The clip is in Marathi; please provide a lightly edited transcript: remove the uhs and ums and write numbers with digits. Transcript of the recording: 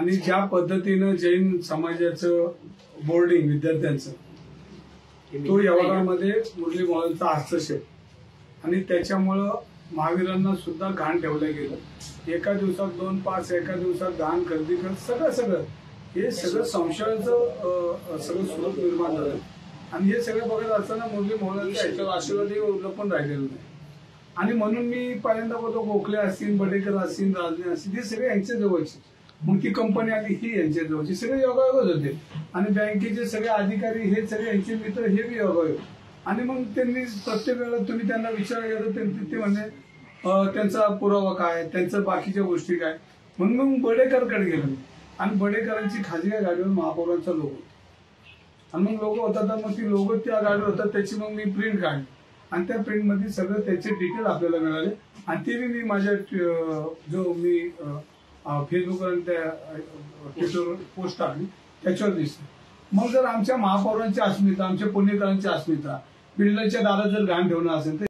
आणि ज्या पद्धतीनं जैन समाजाचं बोर्डिंग विद्यार्थ्यांचं तो व्यवहारामध्ये मुरली मोहोळचा हस्तक्षेप आणि त्याच्यामुळं महावीरांना सुद्धा घाण ठेवलं गेलं। एका दिवसात 2 पास, एका दिवसात घाण खरेदी कर, सगळं हे सगळं संशयाचं सगळं स्वरूप निर्माण झालं। आणि हे सगळं बघत असताना मुरली मोहोळचा याच्यावर आशीर्वादही लपून राहिलेलं नाही। आणि म्हणून मी पहिल्यांदा बोलतो, गोखले असतील, बडेकर असतील, राजने असतील, हे सगळे यांच्या जवळचे। मग ती कंपनी आली ही यांच्या जवळची, सगळे योगायोगच होते। आणि बँकेचे सगळे अधिकारी हे सगळे यांचे मित्र, हे बी योगायोग। आणि मग त्यांनी प्रत्येक वेळेला तुम्ही त्यांना विचारलं तर ते म्हणजे त्यांचा पुरावा काय, त्यांचं बाकीच्या गोष्टी काय, म्हणून मग बडेकरकडे गेलो। आणि बडेकरांची खाजगी गाडीवर महापौरांचा लोगो आणि मग लोगो होता, तर मग ती लोगो त्या गाडीवर होता, त्याची मग मी प्रिंट काढली आणि त्या प्रिंट मध्ये सगळं त्याचे डिटेल आपल्याला मिळाले। आणि ते मी माझ्या जो मी फेसबुकवर त्या ट्विटरवर पोस्ट टाकली त्याच्यावर दिसतं। मग जर आमच्या महापौरांची अस्मिता, आमच्या पुणेकरांची अस्मिता, बिल्डरच्या दारात जर घाण ठेवणं असेल तर